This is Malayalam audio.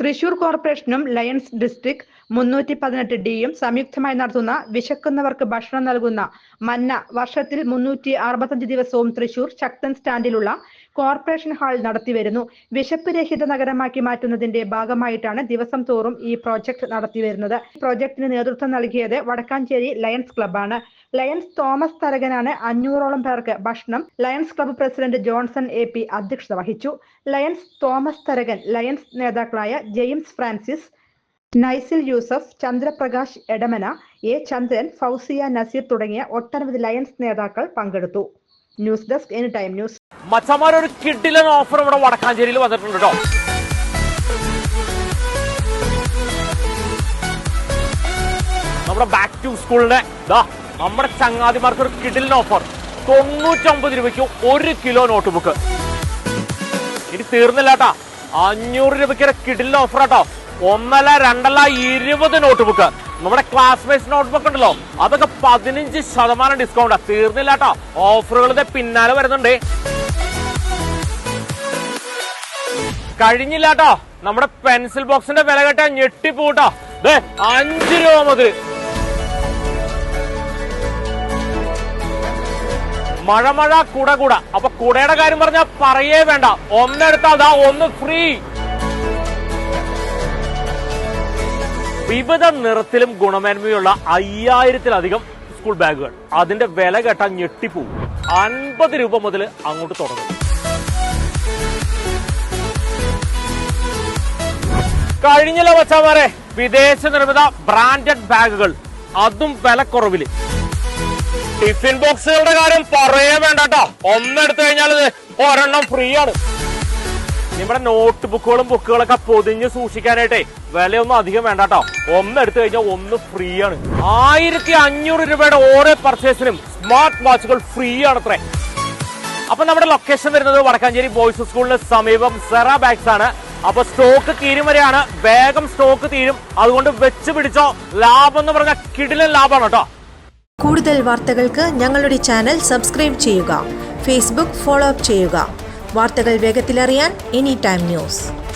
തൃശൂർ കോർപ്പറേഷനും ലയൺസ് ഡിസ്ട്രിക്ട് 318ഡിയും സംയുക്തമായി നടത്തുന്ന വിശക്കുന്നവർക്ക് ഭക്ഷണം നൽകുന്ന മന്ന വർഷത്തിൽ 365 ദിവസവും തൃശൂർ ശക്തൻ സ്റ്റാൻഡിലുള്ള കോർപ്പറേഷൻ ഹാൾ നടത്തിവരുന്നു. വിശപ്പ് രഹിത നഗരമാക്കി മാറ്റുന്നതിന്റെ ഭാഗമായിട്ടാണ് ദിവസം തോറും ഈ പ്രോജക്ട് നടത്തിവരുന്നത്. പ്രോജക്ടിന് നേതൃത്വം നൽകിയത് വടക്കാഞ്ചേരി ലയൺസ് ക്ലബ്ബാണ്. ലയൺസ് തോമസ് തരകനാണ് 500ഓളം പേർക്ക് ഭക്ഷണം. Lions club president Johnson AP അധ്യക്ഷത വഹിച്ചു. ലയൺസ് തോമസ് തരകൻ, ലയൺസ് നേതാക്കളായ James Francis, Naisil Yusuf, Chandraprakash Edamana, A Chandran, Fousiya Naseer തുടങ്ങിയ ഒട്ടനവധി ലയൺസ് നേതാക്കൾ പങ്കെടുത്തു. News desk any time news. മച്ചമാർ ഒരു കിഡിലൻ ഓഫർ ഇവിടെ വടക്കാഞ്ചേരിയിൽ വന്നിട്ടുണ്ട് കേട്ടോ. നമ്മുടെ ബാക്ക് ടു സ്കൂളിന്റെ നമ്മുടെ ചങ്ങാതിമാർക്ക് ഒരു കിഡിലൻ ഓഫർ. 99 രൂപയ്ക്ക് 1 കിലോ നോട്ട് ബുക്ക്. ഇനി തീർന്നില്ല കേട്ടാ, 500 രൂപയ്ക്ക് കിഡിലൻ ഓഫർ കേട്ടോ. 1 2 20 നോട്ട് ബുക്ക്. നമ്മുടെ ക്ലാസ്മേറ്റ്സ് നോട്ട് ബുക്ക് ഉണ്ടല്ലോ, അതൊക്കെ 15% ഡിസ്കൗണ്ടാ. തീർന്നില്ല കേട്ടോ, ഓഫറുകളുടെ പിന്നാലെ വരുന്നുണ്ട്. കഴിഞ്ഞില്ല കേട്ടോ, നമ്മുടെ പെൻസിൽ ബോക്സിന്റെ വില കേട്ടാ ഞെട്ടിപ്പോട്ടോ. 5 രൂപ മുതൽ. മഴ കുട. അപ്പൊ കുടയുടെ കാര്യം പറഞ്ഞാൽ പറയേ വേണ്ട. ഒന്നെടുത്താൽ ഒന്ന് ഫ്രീ. വിവിധ നിറത്തിലും ഗുണമേന്മയുള്ള 5000-ലധികം സ്കൂൾ ബാഗുകൾ. അതിന്റെ വില കേട്ടാ ഞെട്ടിപ്പോവും. 50 രൂപ മുതൽ അങ്ങോട്ട് തുടങ്ങും. കഴിഞ്ഞില്ല വച്ചാമാരെ, വിദേശ നിർമ്മിത ബ്രാൻഡഡ് ബാഗുകൾ, അതും വിലക്കുറവില്. ടിഫിൻ ബോക്സുകളുടെ കാര്യം പറയേ വേണ്ട കേട്ടോ. ഒന്നെടുത്തു കഴിഞ്ഞാൽ ഒരെണ്ണം ഫ്രീ ആണ്. നമ്മുടെ നോട്ട് ബുക്കുകളും ബുക്കുകളൊക്കെ പൊതിഞ്ഞ് സൂക്ഷിക്കാനായിട്ടേ വിലയൊന്നും അധികം വേണ്ട കേട്ടോ. ഒന്നെടുത്തു കഴിഞ്ഞാൽ ഒന്ന് ഫ്രീ ആണ്. 1500 രൂപയുടെ ഓരോ പർച്ചേസിനും സ്മാർട്ട് വാച്ചുകൾ ഫ്രീ ആണത്രേ. അപ്പൊ നമ്മുടെ ലൊക്കേഷൻ വരുന്നത് വടക്കാഞ്ചേരി ബോയ്സ് സ്കൂളിന് സമീപം സെറ ബാഗ്സ് ആണ്. അപ്പൊ സ്റ്റോക്ക് തീരും വരെയാണ്. വേഗം സ്റ്റോക്ക് തീരും, അതുകൊണ്ട് വെച്ച് പിടിച്ചോ. ലാഭം എന്ന് പറഞ്ഞാൽ കിടിലൻ ലാഭമാണ് കേട്ടോ. കൂടുതൽ വാർത്തകൾക്ക് ഞങ്ങളുടെ ചാനൽ സബ്സ്ക്രൈബ് ചെയ്യുക. ഫേസ്ബുക്ക് ഫോളോ അപ്പ് ചെയ്യുക. വാർത്തകൾ വേഗത്തിലറിയാൻ എനി ടൈം ന്യൂസ്.